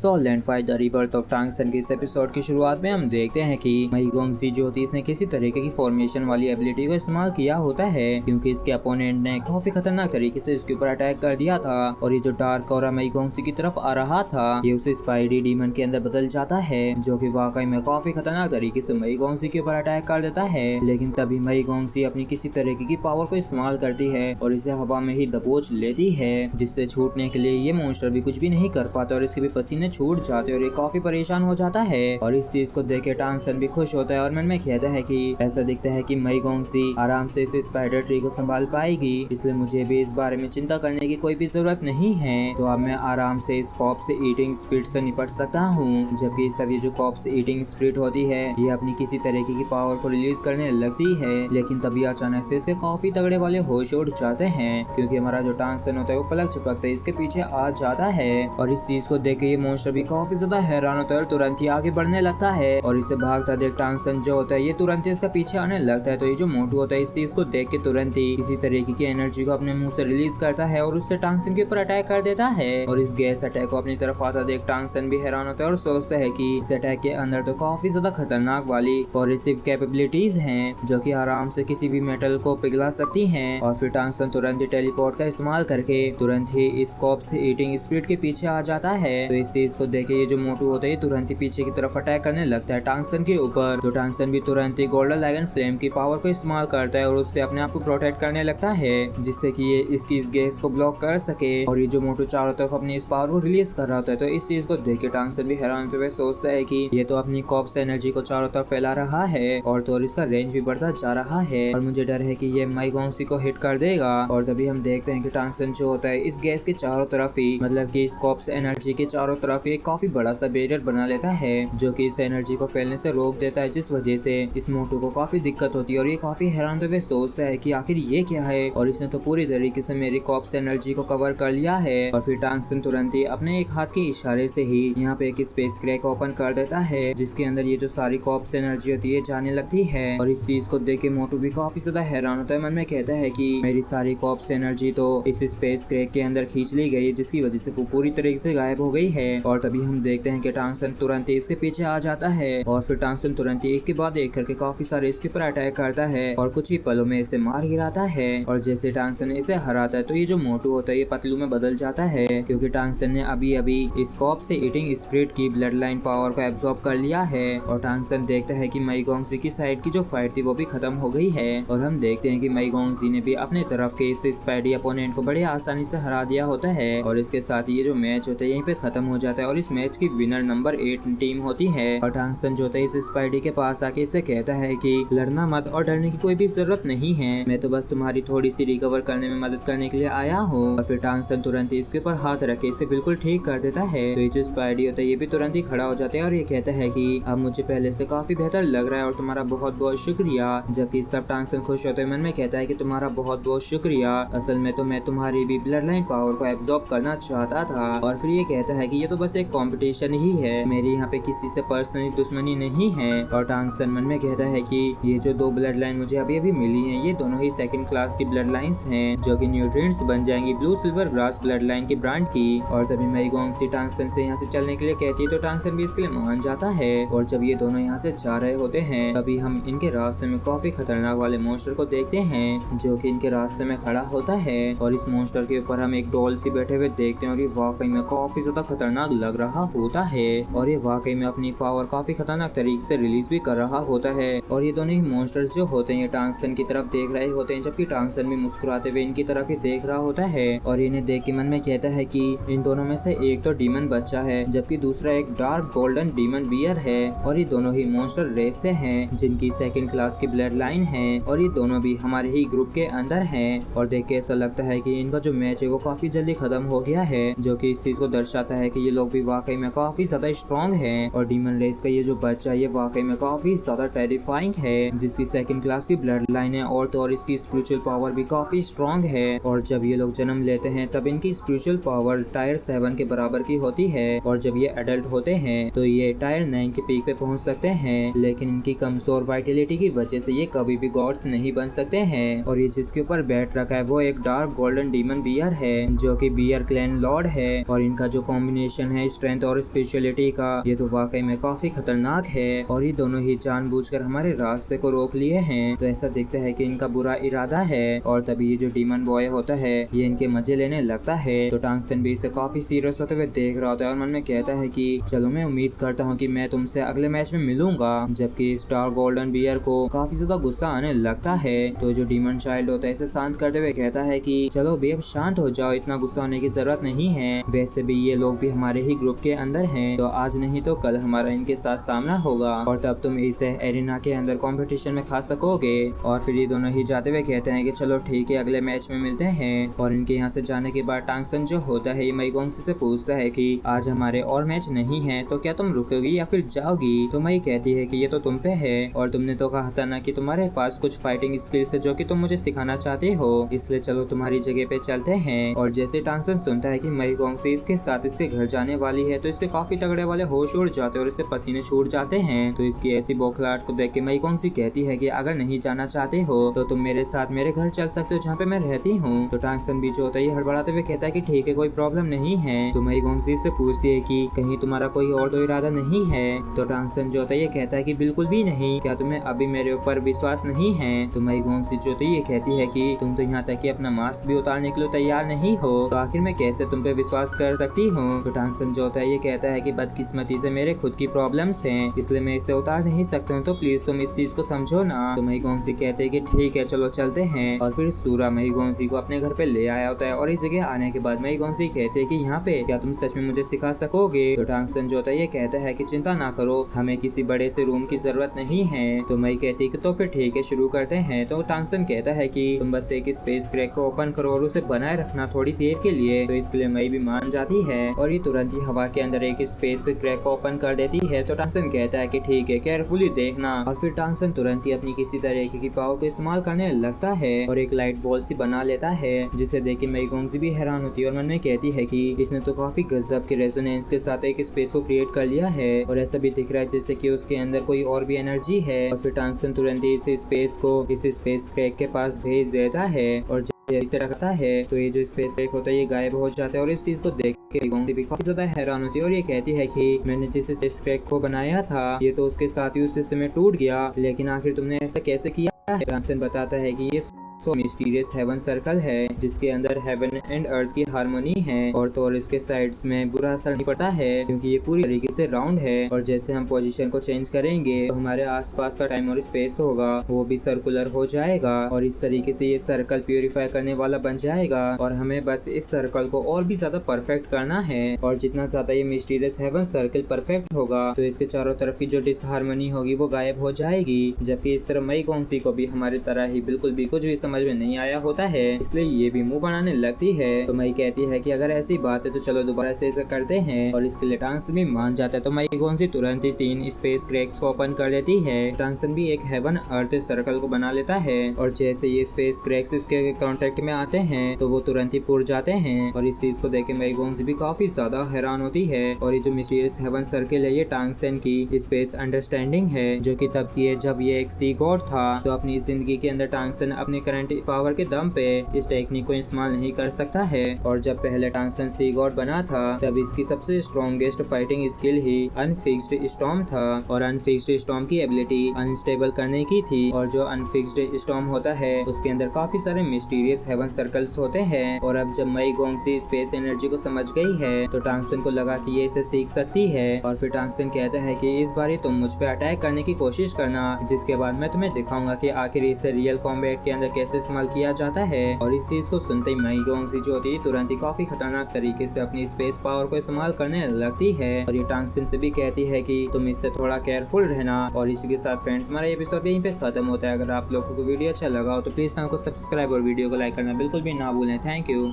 Soul land fight the rebirth of Tang San के इस episode की शुरुआत में हम देखते हैं कि मई गोंगजी जो होती है इसने किसी तरीके की फॉर्मेशन वाली एबिलिटी को इस्तेमाल किया होता है क्योंकि इसके अपोनेंट ने काफी खतरनाक तरीके से इसके ऊपर अटैक कर दिया था और ये जो डार्क और मई गोंगजी की तरफ आ रहा था ये उसे स्पाइडी डीमन के अंदर बदल जाता है जो कि वाकई में काफी खतरनाक तरीके से मई गोंगजी के ऊपर अटैक कर देता है। लेकिन तभी मई गोंगजी अपनी किसी तरीके की पावर को इस्तेमाल करती है और इसे हवा में ही दबोच लेती है जिससे छूटने के लिए ये मॉन्स्टर भी कुछ भी नहीं कर पाता और इसके भी पसीने छूट जाते और ये काफी परेशान हो जाता है। और इस चीज को देख के टांग सन भी खुश होता है और मन में कहता है कि ऐसा दिखता है कि मई गोंगजी आराम से इस स्पाइडर ट्री को संभाल पाएगी, इसलिए मुझे भी इस बारे में चिंता करने की कोई भी जरूरत नहीं है। तो अब मैं आराम से इस कॉप्स ईटिंग स्पिरिट से निपट सकता हूँ। जबकि सभी जो कॉप्स ईटिंग स्पिरिट होती है ये अपनी किसी तरीके की पावर को रिलीज करने लगती है, लेकिन तभी अचानक से इसके काफी तगड़े वाले होश उड़ जाते हैं क्योंकि हमारा जो टांग सन होता है वो पलक झपकते इसके पीछे आ जाता है। और इस चीज को देख के ये मॉन्स्टर भी काफी ज्यादा हैरान होता है और तुरंत ही आगे बढ़ने लगता है और इसे भागता देख टांग सन जो होता है ये तुरंत ही इसका पीछे आने लगता है। तो ये जो मोटू होता है इस चीज को देख के तुरंत ही किसी तरीके की एनर्जी को अपने मुंह से रिलीज करता है और उससे टांग सन के ऊपर अटैक कर देता है। और इस गैस अटैक को अपनी तरफ आता देख टांग सन भी हैरान होता है और सोचता है कि इस अटैक के अंदर तो काफी ज्यादा खतरनाक वाली कोरेसिव कैपेबिलिटीज हैं जो कि आराम से किसी भी मेटल को पिघला सकती हैं। और फिर टांग सन तुरंत ही टेलीपोर्ट का इस्तेमाल करके तुरंत ही इस कॉप्स ईटिंग स्पिरिट के पीछे आ जाता है। तो इस चीज को देख के ये जो मोटू होता है तुरंत ही पीछे की तरफ अटैक करने लगता है टांग सन के ऊपर। तो टांग सन भी तुरंत ही गोल्डन ड्रैगन फ्लेम की पावर को इस्तेमाल करता है और उससे अपने आप को प्रोटेक्ट करने लगता है जिससे कि ये इसकी इस गैस को ब्लॉक कर सके। और ये जो मोटू चारों तरफ अपनी इस पावर को रिलीज कर रहा होता है तो इस चीज को देख के टांग सन भी हैरान होते हुए सोचता है कि ये तो अपनी कॉप्स एनर्जी को चारों तरफ फैला रहा है और तो और इसका रेंज भी बढ़ता जा रहा है और मुझे डर है कि ये मई गोंगजी को हिट कर देगा। और तभी हम देखते हैं कि टांग सन जो होता है इस गैस के चारों तरफ ही मतलब कि इस कॉप्स एनर्जी के चारों तरफ एक काफी बड़ा सा बैरियर बना लेता है जो कि इस एनर्जी को फैलने से रोक देता है, जिस वजह से इस मोटू को काफी दिक्कत होती है और ये काफी हैरान होते हुए सोचता है कि आखिर ये क्या है और इसने तो पूरी तरीके से मेरी कॉप्स एनर्जी को कवर कर लिया है। और फिर टांग सन तुरंत ही अपने एक हाथ के इशारे से ही यहाँ पे एक स्पेस क्रैक ओपन कर देता है जिसके अंदर ये जो सारी कॉप्स एनर्जी होती है जाने लगती है। और इस चीज को देख के मोटू भी काफी ज्यादा हैरान होता है, मन में कहता है कि मेरी सारी कॉप्स एनर्जी तो इस स्पेस क्रैक के अंदर खींच ली गई जिसकी वजह से वो पूरी तरीके से गायब हो गई है। और तभी हम देखते हैं कि टांग सन तुरंत ही इसके पीछे आ जाता है और फिर टांग सन तुरंत ही एक के बाद एक करके काफी सारे इसके ऊपर अटैक करता है और कुछ ही पलों में इसे मार गिराता है। और जैसे टांग सन इसे हराता है तो ये जो मोटू होता है ये पतलू में बदल जाता है क्योंकि टांग सन ने अभी अभी इस कॉप से ईटिंग स्पिरिट की ब्लड लाइन पावर को एब्जॉर्ब कर लिया है। और टांग सन देखता है कि मई गोंगजी की साइड की जो फाइट थी वो भी खत्म हो गई है और हम देखते हैं कि मई गोंगजी ने भी अपने तरफ के इस स्पाइडी अपोनेंट को बड़े आसानी से हरा दिया होता है। और इसके साथ ये जो मैच होता है यहीं पे खत्म हो जाता है और इस मैच की विनर नंबर 8 टीम होती है। और टांग सन जो होता है इस स्पाइडी के पास आके इसे कहता है कि लड़ना मत और डरने की कोई भी जरूरत नहीं है, मैं तो बस तुम्हारी थोड़ी सी रिकवर करने में मदद करने के लिए आया हूँ। और फिर टांग सन तुरंत ही इसके ऊपर हाथ रख के इसे बिल्कुल ठीक कर देता है। तो ये जो स्पाइडी होता है ये भी तुरंत ही खड़ा हो जाता है और ये कहता है कि अब मुझे पहले से काफी बेहतर लग रहा है और तुम्हारा बहुत बहुत शुक्रिया। जबकि इस तरफ टांग सन खुश होते मन में कहता है कि तुम्हारा बहुत बहुत शुक्रिया, असल में तो मैं तुम्हारी भी ब्लड लाइन पावर को एब्जॉर्ब करना चाहता था। और फिर ये कहता है कि ये तो बस एक कंपटीशन ही है, मेरी यहाँ पे किसी से पर्सनली दुश्मनी नहीं है। और टांग सन मन में कहता है कि ये जो दो ब्लड लाइन मुझे अभी अभी मिली हैं ये दोनों ही सेकंड क्लास की ब्लड लाइंस हैं जो कि न्यूट्रिएंट्स बन जाएंगी blue silver grass blood line की ब्रांड की। और तभी मई गोंगजी टांग सन से यहाँ से चलने के लिए कहती है तो टांग सन भी इसके लिए मान जाता है। और जब ये दोनों यहाँ से जा रहे होते हैं तभी हम इनके रास्ते में काफी खतरनाक वाले मॉन्स्टर को देखते हैं जो कि इनके रास्ते में खड़ा होता है। और इस मॉन्स्टर के ऊपर हम एक डॉल सी बैठे हुए देखते हैं और ये वाकई में काफी ज्यादा खतरनाक लग रहा होता है और ये वाकई में अपनी पावर काफी खतरनाक तरीके से रिलीज भी कर रहा होता है। और ये दोनों ही मॉन्स्टर्स जो होते हैं ये टांग सन की तरफ देख रहे होते हैं जबकि टांग सन भी मुस्कुराते हुए इनकी तरफ ही देख रहा होता है। और इन्हें देख के मन में कहता है कि इन दोनों में से एक तो डीमन बच्चा है जबकि दूसरा एक डार्क गोल्डन डीमन बियर है और ये दोनों ही मॉन्स्टर रेस से हैं जिनकी सेकंड क्लास की ब्लड लाइन है और ये दोनों भी हमारे ही ग्रुप के अंदर हैं। और देख के ऐसा लगता है कि इनका जो मैच है वो काफी जल्दी खत्म हो गया है जो कि इस चीज को दर्शाता है कि ये लोग भी वाकई में काफी ज्यादा स्ट्रॉन्ग हैं। और डीमन रेस का ये जो बच्चा है ये वाकई में काफी ज्यादा टेरिफाइंग है जिसकी सेकंड क्लास की ब्लड लाइन है और तो और इसकी स्पिरिचुअल पावर भी काफी स्ट्रॉन्ग है। और जब ये लोग जन्म लेते हैं तब इनकी स्पिरिचुअल पावर टायर 7 के बराबर की होती है और जब ये एडल्ट होते हैं तो ये टायर 9 के पीक पे पहुंच सकते हैं, लेकिन इनकी कमजोर वाइटलिटी की वजह से ये कभी भी गॉड्स नहीं बन सकते हैं। और ये जिसके ऊपर बैठ रखा है वो एक डार्क गोल्डन डीमन बियर है जो कि बियर क्लैन लॉर्ड है और इनका जो कॉम्बिनेशन है स्ट्रेंथ और स्पिरिचुअलिटी का, ये तो वाकई में काफी खतरनाक है और ये दोनों ही जानबूझकर हमारे रास्ते को रोक लिए हैं। तो ऐसा दिखता है कि इनका बुरा इरादा है और तभी ये जो डीमन बॉय होता है ये इनके मजे लेने लगता है। तो टांगसन भी इसे काफी सीरियस होते हुए देख रहा होता है और मन में कहता है कि चलो मैं उम्मीद करता हूँ कि मैं तुमसे अगले मैच में मिलूंगा। जबकि स्टार गोल्डन बियर को काफी ज्यादा गुस्सा आने लगता है। तो जो डीमन चाइल्ड होता है इसे शांत करते हुए कहता है कि चलो भी अब शांत हो जाओ, इतना गुस्सा होने की जरूरत नहीं है। वैसे भी ये लोग भी हमारे ही ग्रुप के अंदर हैं, तो आज नहीं तो कल हमारा इनके साथ सामना होगा और तब तुम इसे एरिना के अंदर कंपटीशन में खा सकोगे। और फिर ये दोनों ही जाते हुए कहते हैं कि चलो ठीक है अगले मैच में मिलते हैं। और इनके यहाँ से जाने के बाद टांगसन जो होता है ये मैगोंगसी से पूछता है कि आज हमारे और मैच नहीं है तो क्या तुम रुकोगी या फिर जाओगी। तो मई कहती है कि ये तो तुम पे है और तुमने तो कहा था ना कि तुम्हारे पास कुछ फाइटिंग स्किल्स है जो कि तुम मुझे सिखाना चाहते हो, इसलिए चलो तुम्हारी जगह पे चलते हैं। और जैसे टांगसन सुनता है कि मैगोंगसी इसके साथ इसके घर जाने वाली है तो इसके काफी तगड़े वाले होश उड़ जाते हैं और इसके पसीने छूट जाते हैं। तो इसकी ऐसी बौखलाहट को देख के मैगोंगसी कहती है कि अगर नहीं जाना चाहते हो तो तुम मेरे साथ मेरे घर चल सकते हो जहाँ पे मैं रहती हूँ। तो टांगसन भी जो होता है हड़बड़ाते हुए कहता है कि ठीक है कोई प्रॉब्लम नहीं है। तो मैगोंगसी से पूछती है कि कहीं तुम्हारा कोई और तो इरादा नहीं है। तो टांगसन जो होता है ये कहता है कि बिल्कुल भी नहीं, क्या तुम्हें अभी मेरे ऊपर विश्वास नहीं है। तो मैगोंगसी जो होती है ये कहती है कि तुम तो यहाँ तक कि अपना मास्क भी उतारने के लिए तैयार नहीं हो, तो आखिर मैं कैसे तुम पे विश्वास कर सकती हूँ। तो टांगसन जो होता है ये कहता है कि बदकिस्मती से मेरे खुद की प्रॉब्लम्स हैं, इसलिए मैं इसे उतार नहीं सकता हूँ, तो प्लीज तुम इस चीज को समझो ना। तो मैगोंगसी कहते हैं कि ठीक है चलो चलते हैं। और फिर सूरा मैगोंगसी को अपने घर पे ले आया होता है और इस जगह आने के बाद मैगोंगसी कहते हैं कि यहाँ पे क्या तुम सच में मुझे सिखा सकोगे। तो टांगसन जो होता है ये कहता है कि चिंता ना करो, हमें किसी बड़े से रूम की जरूरत नहीं है। तो मई कहती है कि तो फिर ठीक है शुरू करते हैं। तो टांगसन कहता है कि तुम बस एक स्पेस क्रैक को ओपन करो और उसे बनाए रखना थोड़ी देर के लिए। तो इसके लिए मई भी मान जाती है और ये तुरंत ही हवा के अंदर एक स्पेस क्रैक को ओपन कर देती है। तो टांगसन कहता है कि ठीक है केयरफुली देखना। और फिर टांगसन तुरंत ही अपनी किसी तरीके की पावर को इस्तेमाल करने लगता है और एक लाइट बॉल सी बना लेता है, जिसे देख के मैगोंगसी भी हैरान होती है और मन में कहती है कि इसने तो काफी गजब के रेजोनेंस के साथ एक स्पेस को क्रिएट कर लिया है और ऐसा भी दिख रहा है जैसे कि उसके अंदर कोई और भी एनर्जी है। और फिर टांगसन तुरंत ही इस स्पेस को इस स्पेस क्रैक के पास भेज देता है और इसे रखता है। तो ये जो स्पेस क्रैक होता है ये गायब हो जाता है और इस चीज को देख के मैगोंगसी भी काफी ज्यादा हैरान होती है और ये कहती है कि मैंने जिस स्पेस क्रैक को बनाया था ये तो उसके साथ ही उस हिस्से में टूट गया, लेकिन आखिर तुमने ऐसा कैसे किया है। टांगसन बताता है कि ये मिस्टीरियस हेवन सर्कल है जिसके अंदर हेवन एंड अर्थ की हार्मोनी है और तो और इसके साइड्स में बुरा असर नहीं पड़ता है क्योंकि ये पूरी तरीके से राउंड है। और जैसे हम पोजीशन को चेंज करेंगे तो हमारे आसपास का टाइम और स्पेस होगा वो भी सर्कुलर हो जाएगा और इस तरीके से ये सर्कल प्यूरिफाई करने वाला बन जाएगा और हमें बस इस सर्कल को और भी ज्यादा परफेक्ट करना है। और जितना ज्यादा ये मिस्टीरियस हेवन सर्कल परफेक्ट होगा तो इसके चारों तरफ की जो डिसहार्मनी होगी वो गायब हो जाएगी। जबकि इस तरह मैगोंगसी को भी हमारी तरह ही बिल्कुल भी कुछ भी समझ में नहीं आया होता है, इसलिए ये भी मुंह बनाने लगती है। तो मई कहती है कि अगर ऐसी बात है तो चलो दोबारा से ऐसा करते हैं और इसके लिए टांगसन भी मान जाता है। तो मैगोंगसी तुरंत ही 3 स्पेस क्रैक्स को ओपन कर देती है। टांगसन भी एक हेवन अर्थ सर्कल को बना लेता है और जैसे ये स्पेस क्रैक्स इसके कांटेक्ट में आते हैं तो वो तुरंत ही पुर जाते हैं और इस चीज को देख के मैगोंगसी भी काफी ज्यादा हैरान होती है। और ये जो मिस्टीरियस हेवन सर्कल है ये टांगसन की स्पेस अंडरस्टैंडिंग है जो कि तब की है जब ये एक सी गॉड था। तो अपनी जिंदगी के अंदर टांगसन अपने करंट पावर के दम पे इस टेक्निक को इस्तेमाल नहीं कर सकता है और जब पहले टांगसन सी गॉड बना था तब इसकी सबसे स्ट्रॉन्गेस्ट फाइटिंग स्किल ही अनफिक्स्ड स्टॉर्म था और अनफिक्स्ड स्टॉर्म की एबिलिटी अनस्टेबल करने की थी। और जो अनफिक्स्ड स्टॉर्म होता है उसके अंदर काफी सारे मिस्टीरियस हेवन सर्कल्स होते हैं। और अब जब मैगोंगसी स्पेस एनर्जी को समझ गई है तो टांगसन को लगा कि ये इसे सीख सकती है और फिर टांगसन कहता है कि इस बार तुम मुझ पे अटैक करने की कोशिश करना, जिसके बाद मैं तुम्हें दिखाऊंगा कि आखिर इसे रियल कॉम्बैट के अंदर कैसे इस्तेमाल किया जाता है। और इस चीज को सुनते ही मैगोंगसी जो होती है तुरंत ही काफी खतरनाक तरीके से अपनी स्पेस पावर को इस्तेमाल करने लगती है और ये टांगसन से भी कहती है कि तुम इससे थोड़ा केयरफुल रहना। और इसी के साथ फ्रेंड्स हमारा एपिसोड यहीं पे खत्म होता है। अगर आप लोगों को वीडियो अच्छा लगा हो तो प्लीज चैनल को सब्सक्राइब और वीडियो को लाइक करना बिल्कुल भी ना भूलें। Thank you.